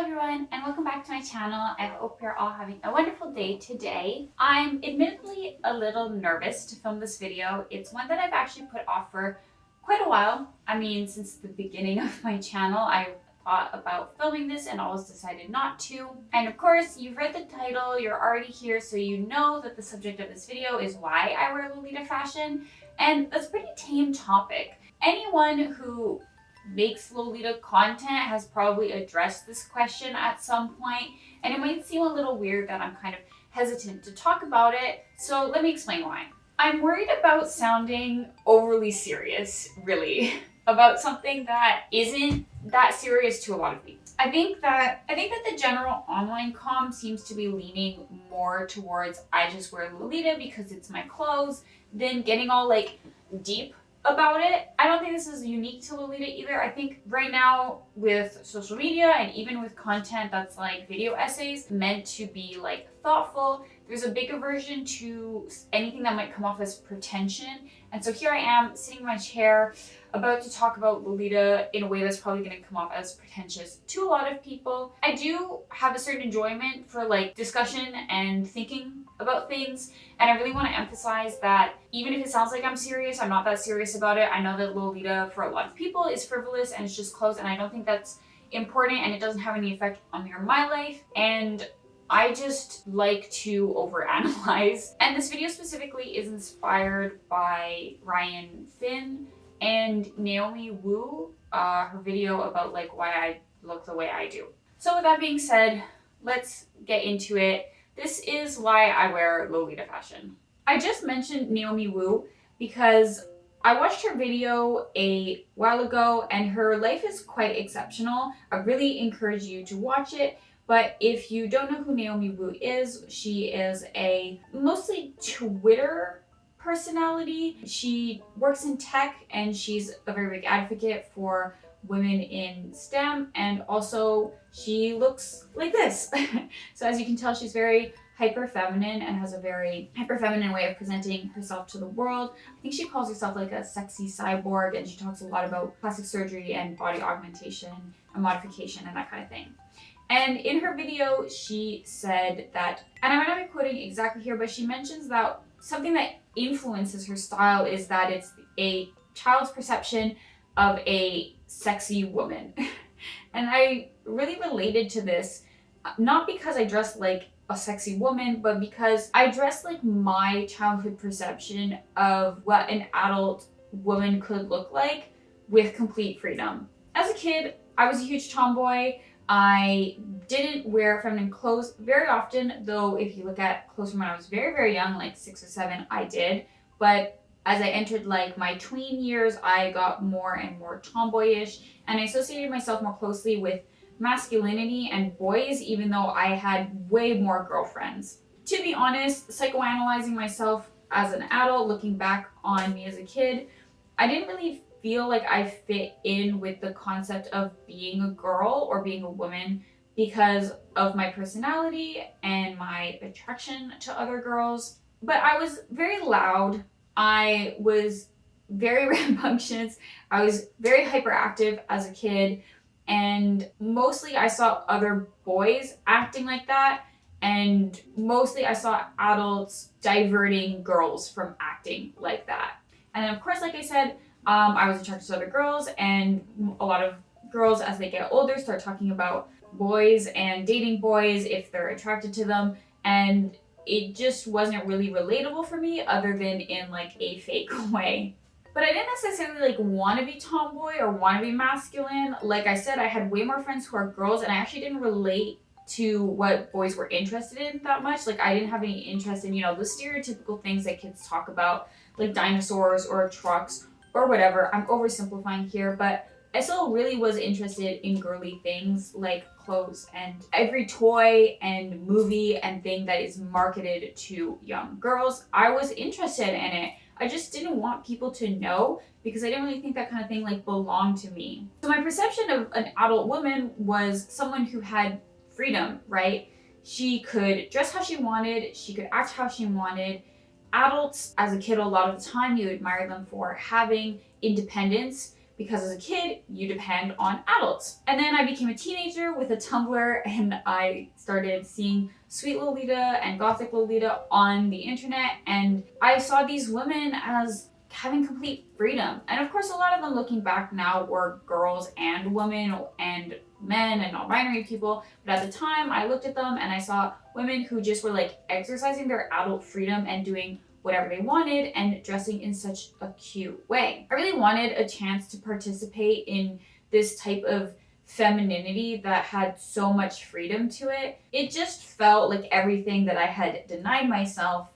everyone, and welcome back to my channel. I hope you're all having a wonderful day today. I'm admittedly a little nervous to film this video. It's one that I've actually put off for quite a while. I mean, since the beginning of my channel, I thought about filming this and always decided not to. And of course, you've read the title, you're already here, so you know that the subject of this video is why I wear Lolita fashion. And that's a pretty tame topic. Anyone who makes Lolita content has probably addressed this question at some point, and it might seem a little weird that I'm kind of hesitant to talk about it, so let me explain why. I'm worried about sounding overly serious, really, about something that isn't that serious to a lot of people. I think that the general online comm seems to be leaning more towards I just wear Lolita because it's my clothes than getting all like deep about it. I don't think this is unique to Lolita either. I think right now with social media and even with content that's like video essays meant to be like thoughtful, there's a big aversion to anything that might come off as pretension. And so here I am sitting in my chair about to talk about Lolita in a way that's probably going to come off as pretentious to a lot of people. I do have a certain enjoyment for like discussion and thinking about things, and I really want to emphasize that even if it sounds like I'm serious, I'm not that serious about it. I know that Lolita for a lot of people is frivolous and it's just clothes, and I don't think that's important, and it doesn't have any effect on me or my life, and I just like to overanalyze. And this video specifically is inspired by Rian Phin and Naomi Wu, her video about like why I look the way I do. So with that being said, let's get into it. This is why I wear Lolita fashion. I just mentioned Naomi Wu because I watched her video a while ago and her life is quite exceptional. I really encourage you to watch it. But if you don't know who Naomi Wu is, she is a mostly Twitter personality. She works in tech and she's a very big advocate for women in STEM, and also she looks like this. So as you can tell, she's very hyper feminine and has a very hyper feminine way of presenting herself to the world. I think she calls herself like a sexy cyborg, and she talks a lot about plastic surgery and body augmentation and modification and that kind of thing. And in her video, she said that, and I might not be quoting exactly here, but she mentions that something that influences her style is that it's a child's perception of a sexy woman. And I really related to this, not because I dress like a sexy woman, but because I dress like my childhood perception of what an adult woman could look like with complete freedom. As a kid, I was a huge tomboy. I didn't wear feminine clothes very often, though if you look at clothes from when I was very, very young, like 6 or 7, I did. But as I entered like my tween years, I got more and more tomboyish, and I associated myself more closely with masculinity and boys, even though I had way more girlfriends. To be honest, psychoanalyzing myself as an adult, looking back on me as a kid, I didn't really feel like I fit in with the concept of being a girl or being a woman because of my personality and my attraction to other girls. But I was very loud. I was very rambunctious. I was very hyperactive as a kid, and mostly I saw other boys acting like that, and mostly I saw adults diverting girls from acting like that. And then of course, like I said, I was attracted to other girls, and a lot of girls as they get older start talking about boys and dating boys if they're attracted to them, and it just wasn't really relatable for me other than in like a fake way. But I didn't necessarily like want to be tomboy or want to be masculine. Like I said, I had way more friends who are girls, and I actually didn't relate to what boys were interested in that much. Like I didn't have any interest in, you know, the stereotypical things that kids talk about, like dinosaurs or trucks or whatever. I'm oversimplifying here, but I still really was interested in girly things like clothes and every toy and movie and thing that is marketed to young girls. I was interested in it. I just didn't want people to know because I didn't really think that kind of thing like belonged to me. So my perception of an adult woman was someone who had freedom, right? She could dress how she wanted, she could act how she wanted. Adults, as a kid, a lot of the time you admire them for having independence, because as a kid, you depend on adults. And then I became a teenager with a Tumblr, and I started seeing Sweet Lolita and Gothic Lolita on the internet, and I saw these women as having complete freedom. And of course, a lot of them looking back now were girls and women and men and non-binary people. But at the time, I looked at them and I saw women who just were like exercising their adult freedom and doing whatever they wanted and dressing in such a cute way. I really wanted a chance to participate in this type of femininity that had so much freedom to it. It just felt like everything that I had denied myself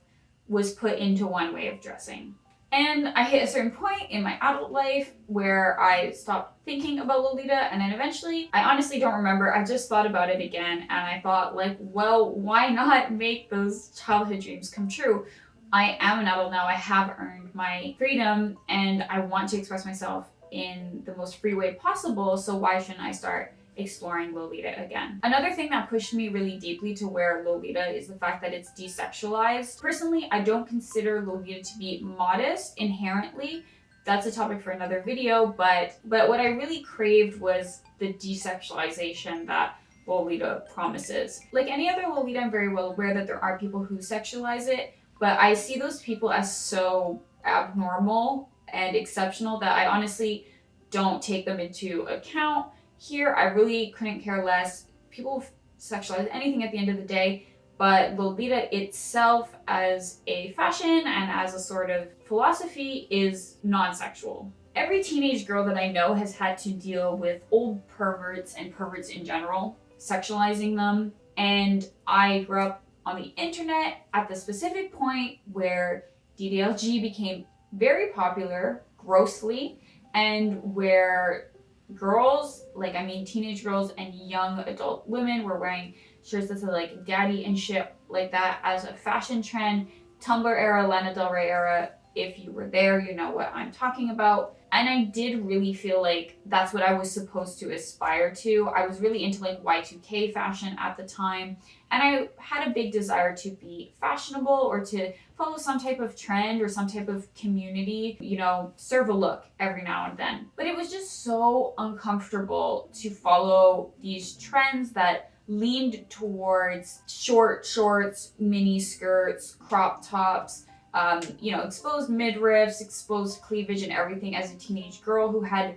was put into one way of dressing. And I hit a certain point in my adult life where I stopped thinking about Lolita, and then eventually, I honestly don't remember, I just thought about it again, and I thought like, well, why not make those childhood dreams come true? I am an adult now, I have earned my freedom, and I want to express myself in the most free way possible, so why shouldn't I start exploring Lolita again? Another thing that pushed me really deeply to wear Lolita is the fact that it's desexualized. Personally, I don't consider Lolita to be modest inherently. That's a topic for another video, but what I really craved was the desexualization that Lolita promises. Like any other Lolita, I'm very well aware that there are people who sexualize it, but I see those people as so abnormal and exceptional that I honestly don't take them into account. Here, I really couldn't care less. People sexualize anything at the end of the day, but Lolita itself as a fashion and as a sort of philosophy is non-sexual. Every teenage girl that I know has had to deal with old perverts and perverts in general, sexualizing them. And I grew up on the internet at the specific point where DDLG became very popular, grossly, and where girls, teenage girls and young adult women were wearing shirts that said like daddy and shit like that as a fashion trend. Tumblr era, Lana Del Rey era, if you were there, you know what I'm talking about. And I did really feel like that's what I was supposed to aspire to. I was really into like Y2K fashion at the time, and I had a big desire to be fashionable or to follow some type of trend or some type of community, serve a look every now and then. But it was just so uncomfortable to follow these trends that leaned towards short shorts, mini skirts, crop tops, exposed midriffs, exposed cleavage and everything as a teenage girl who had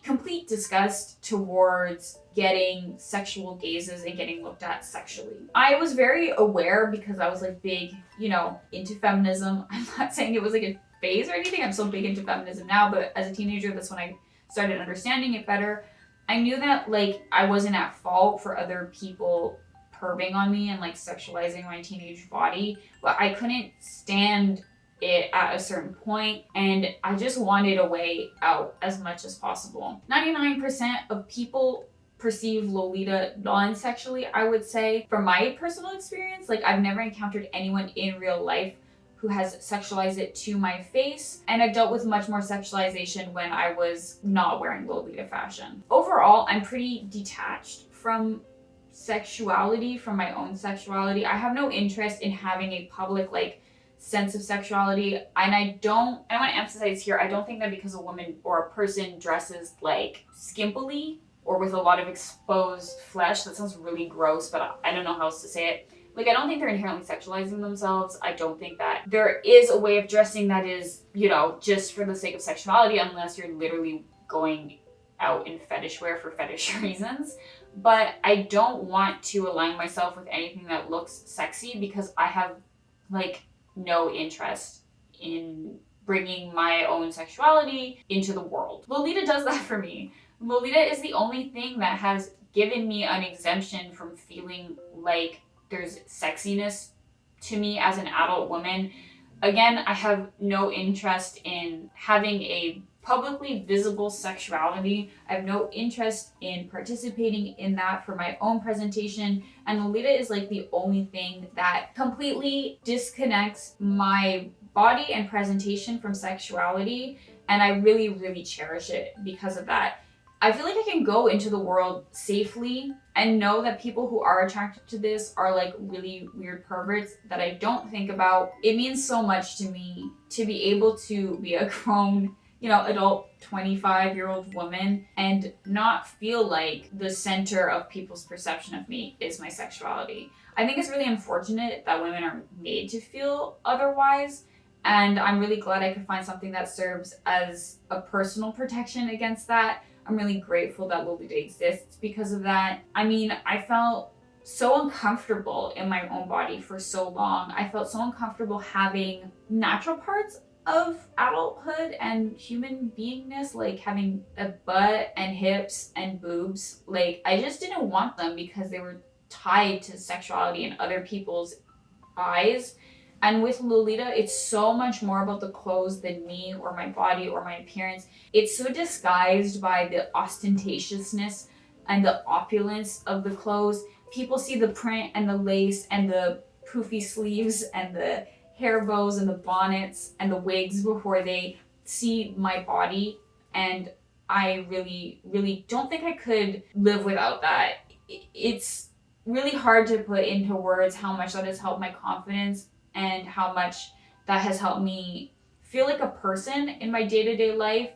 complete disgust towards getting sexual gazes and getting looked at sexually. I was very aware because I was big, into feminism. I'm not saying it was a phase or anything. I'm still big into feminism now, but as a teenager, that's when I started understanding it better. I knew that I wasn't at fault for other people perving on me and sexualizing my teenage body, but I couldn't stand it at a certain point, and I just wanted a way out as much as possible. 99% of people perceive Lolita non-sexually, I would say. From my personal experience, I've never encountered anyone in real life who has sexualized it to my face, and I've dealt with much more sexualization when I was not wearing Lolita fashion. Overall, I'm pretty detached from sexuality, from my own sexuality. I have no interest in having a public sense of sexuality, and I want to emphasize here, I don't think that because a woman or a person dresses skimpily or with a lot of exposed flesh, that sounds really gross, but I don't know how else to say it. I don't think they're inherently sexualizing themselves. I don't think that there is a way of dressing that is, just for the sake of sexuality, unless you're literally going out in fetish wear for fetish reasons. But I don't want to align myself with anything that looks sexy because I have no interest in bringing my own sexuality into the world. Lolita does that for me. Lolita is the only thing that has given me an exemption from feeling like there's sexiness to me as an adult woman. Again, I have no interest in having a publicly visible sexuality. I have no interest in participating in that for my own presentation, and Lolita is the only thing that completely disconnects my body and presentation from sexuality, and I really, really cherish it because of that. I feel like I can go into the world safely and know that people who are attracted to this are really weird perverts that I don't think about. It means so much to me to be able to be a grown adult 25-year-old woman and not feel like the center of people's perception of me is my sexuality. I think it's really unfortunate that women are made to feel otherwise, and I'm really glad I could find something that serves as a personal protection against that. I'm really grateful that Lolita exists because of that. I mean, I felt so uncomfortable in my own body for so long. I felt so uncomfortable having natural parts of adulthood and human beingness, like having a butt and hips and boobs. Like, I just didn't want them because they were tied to sexuality in other people's eyes. And with Lolita, it's so much more about the clothes than me or my body or my appearance. It's so disguised by the ostentatiousness and the opulence of the clothes. People see the print and the lace and the poofy sleeves and the hair bows and the bonnets and the wigs before they see my body. And I really, really don't think I could live without that. It's really hard to put into words how much that has helped my confidence and how much that has helped me feel like a person in my day-to-day life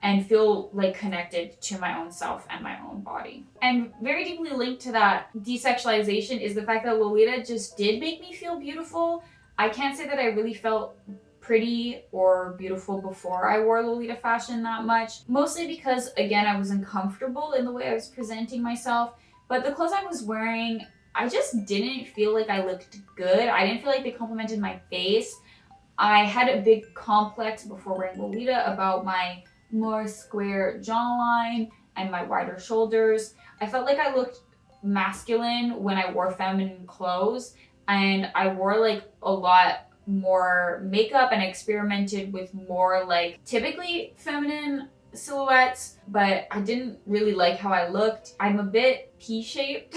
and feel like connected to my own self and my own body. And very deeply linked to that desexualization is the fact that Lolita just did make me feel beautiful. I can't say that I really felt pretty or beautiful before I wore Lolita fashion that much, mostly because, again, I was uncomfortable in the way I was presenting myself. But the clothes I was wearing, I just didn't feel like I looked good. I didn't feel like they complimented my face. I had a big complex before wearing Lolita about my more square jawline and my wider shoulders. I felt like I looked masculine when I wore feminine clothes, and I wore like a lot more makeup and experimented with more like typically feminine silhouettes, but I didn't really like how I looked. I'm a bit P-shaped.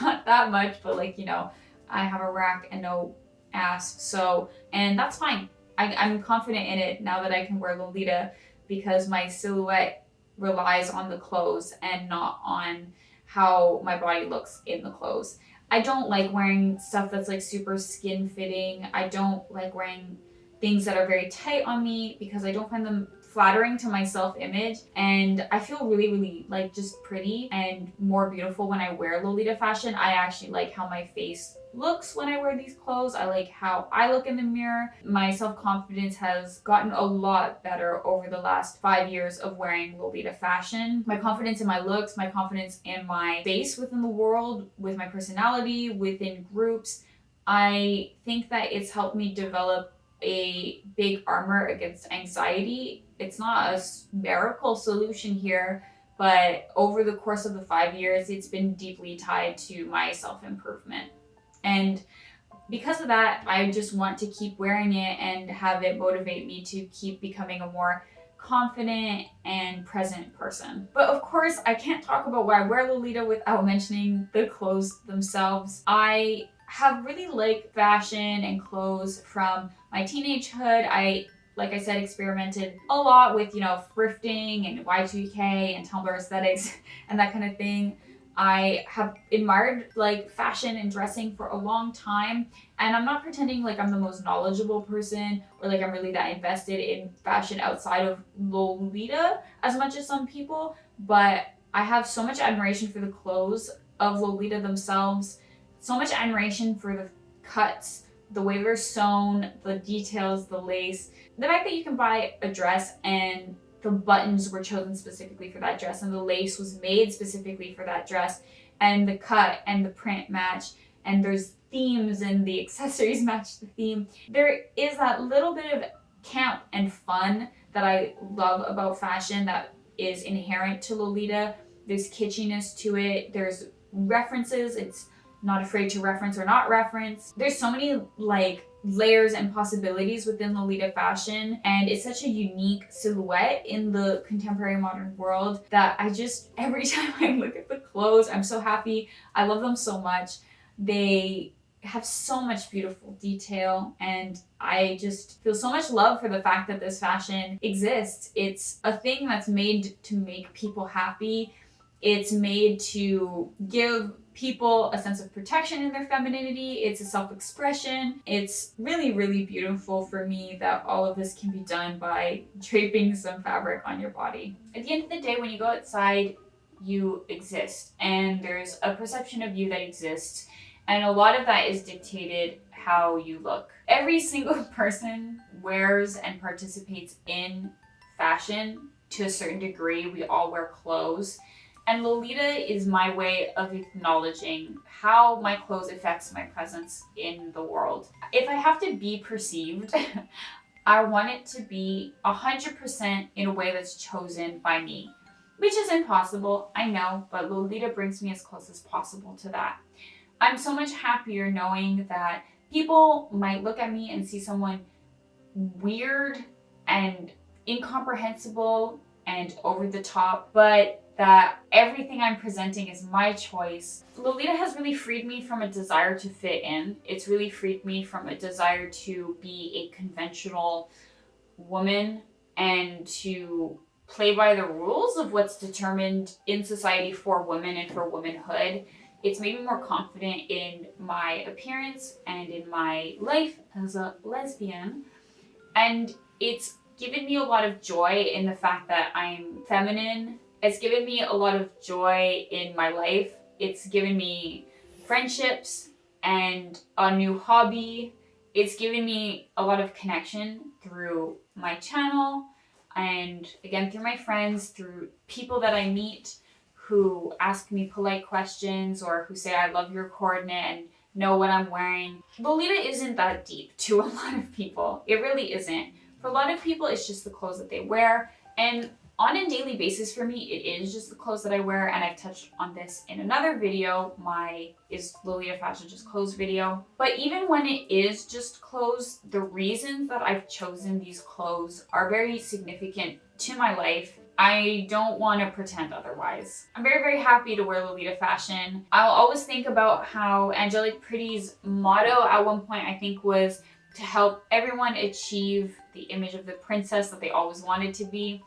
Not that much, but I have a rack and no ass, so, and that's fine. I'm confident in it now that I can wear Lolita because my silhouette relies on the clothes and not on how my body looks in the clothes. I don't like wearing stuff that's like super skin fitting. I don't like wearing things that are very tight on me because I don't find them flattering to my self-image, and I feel really, really like just pretty and more beautiful when I wear Lolita fashion. I actually like how my face looks when I wear these clothes. I like how I look in the mirror. My self-confidence has gotten a lot better over the last 5 years of wearing Lolita fashion. My confidence in my looks, my confidence in my face within the world, with my personality, within groups. I think that it's helped me develop a big armor against anxiety. It's not a miracle solution here, but over the course of the 5 years, it's been deeply tied to my self-improvement. And because of that, I just want to keep wearing it and have it motivate me to keep becoming a more confident and present person. But of course, I can't talk about why I wear Lolita without mentioning the clothes themselves. I have really liked fashion and clothes from my teenagehood. Like I said, experimented a lot with, thrifting and Y2K and Tumblr aesthetics and that kind of thing. I have admired like fashion and dressing for a long time, and I'm not pretending like I'm the most knowledgeable person or like I'm really that invested in fashion outside of Lolita as much as some people, but I have so much admiration for the clothes of Lolita themselves, so much admiration for the cuts, the way they're sewn, the details, the lace, the fact that you can buy a dress and the buttons were chosen specifically for that dress and the lace was made specifically for that dress and the cut and the print match and there's themes and the accessories match the theme. There is that little bit of camp and fun that I love about fashion that is inherent to Lolita. There's kitschiness to it. There's references. It's not afraid to reference or not reference. There's so many like layers and possibilities within Lolita fashion, and it's such a unique silhouette in the contemporary modern world that I just, every time I look at the clothes, I'm so happy. I love them so much. They have so much beautiful detail, and I just feel so much love for the fact that this fashion exists. It's a thing that's made to make people happy. It's made to give people a sense of protection in their femininity. It's a self-expression. It's really, really beautiful for me that all of this can be done by draping some fabric on your body. At the end of the day, when you go outside, you exist, and there's a perception of you that exists, and a lot of that is dictated how you look. Every single person wears and participates in fashion to a certain degree. We all wear clothes. And Lolita is my way of acknowledging how my clothes affects my presence in the world. If I have to be perceived, I want it to be 100% in a way that's chosen by me, which is impossible, I know, but Lolita brings me as close as possible to that. I'm so much happier knowing that people might look at me and see someone weird and incomprehensible and over the top, but that everything I'm presenting is my choice. Lolita has really freed me from a desire to fit in. It's really freed me from a desire to be a conventional woman and to play by the rules of what's determined in society for women and for womanhood. It's made me more confident in my appearance and in my life as a lesbian. And it's given me a lot of joy in the fact that I'm feminine. It's given me a lot of joy in my life. It's given me friendships and a new hobby. It's given me a lot of connection through my channel and again through my friends, through people that I meet who ask me polite questions or who say I love your coordinate and know what I'm wearing. Lolita isn't that deep to a lot of people. It really isn't. For a lot of people, it's just the clothes that they wear. And on a daily basis for me, it is just the clothes that I wear. And I've touched on this in another video, my Is Lolita Fashion Just Clothes video. But even when it is just clothes, the reasons that I've chosen these clothes are very significant to my life. I don't want to pretend otherwise. I'm very, very happy to wear Lolita fashion. I'll always think about how Angelique Pretty's motto at one point, I think, was to help everyone achieve the image of the princess that they always wanted to be.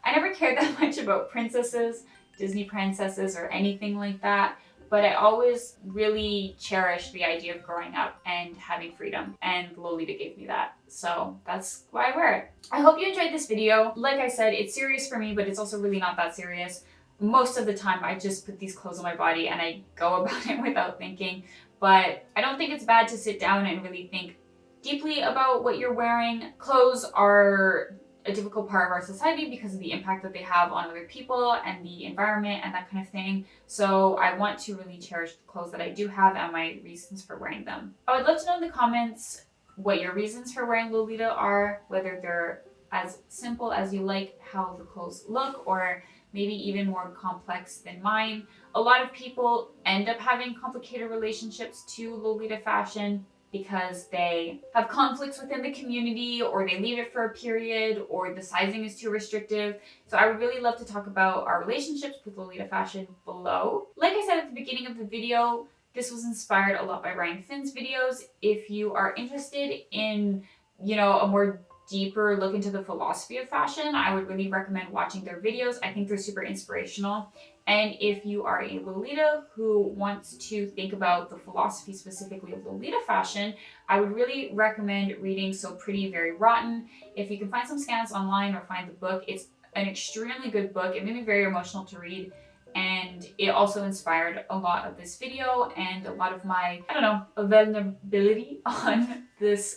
I never cared that much about princesses, Disney princesses, or anything like that, but I always really cherished the idea of growing up and having freedom, and Lolita gave me that. So that's why I wear it. I hope you enjoyed this video. Like I said, it's serious for me, but it's also really not that serious. Most of the time, I just put these clothes on my body and I go about it without thinking, but I don't think it's bad to sit down and really think deeply about what you're wearing. Clothes are a difficult part of our society because of the impact that they have on other people and the environment and that kind of thing. So I want to really cherish the clothes that I do have and my reasons for wearing them. I would love to know in the comments what your reasons for wearing Lolita are, whether they're as simple as you like how the clothes look or maybe even more complex than mine. A lot of people end up having complicated relationships to Lolita fashion because they have conflicts within the community, or they leave it for a period, or the sizing is too restrictive. So I would really love to talk about our relationships with Lolita fashion below. Like I said at the beginning of the video, this was inspired a lot by Rian Phin's videos. If you are interested in, a more deeper look into the philosophy of fashion, I would really recommend watching their videos. I think they're super inspirational. And if you are a Lolita who wants to think about the philosophy specifically of Lolita fashion, I would really recommend reading So Pretty, Very Rotten. If you can find some scans online or find the book, it's an extremely good book. It made me very emotional to read. And it also inspired a lot of this video and a lot of my, vulnerability on this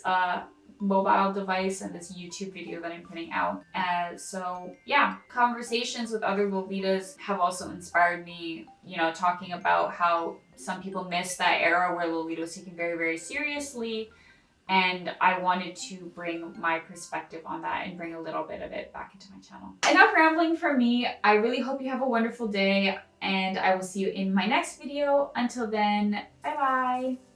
mobile device and this YouTube video that I'm putting out. So yeah, conversations with other Lolitas have also inspired me, talking about how some people miss that era where Lolita was taken very, very seriously. And I wanted to bring my perspective on that and bring a little bit of it back into my channel. Enough rambling from me. I really hope you have a wonderful day, and I will see you in my next video. Until then, bye bye.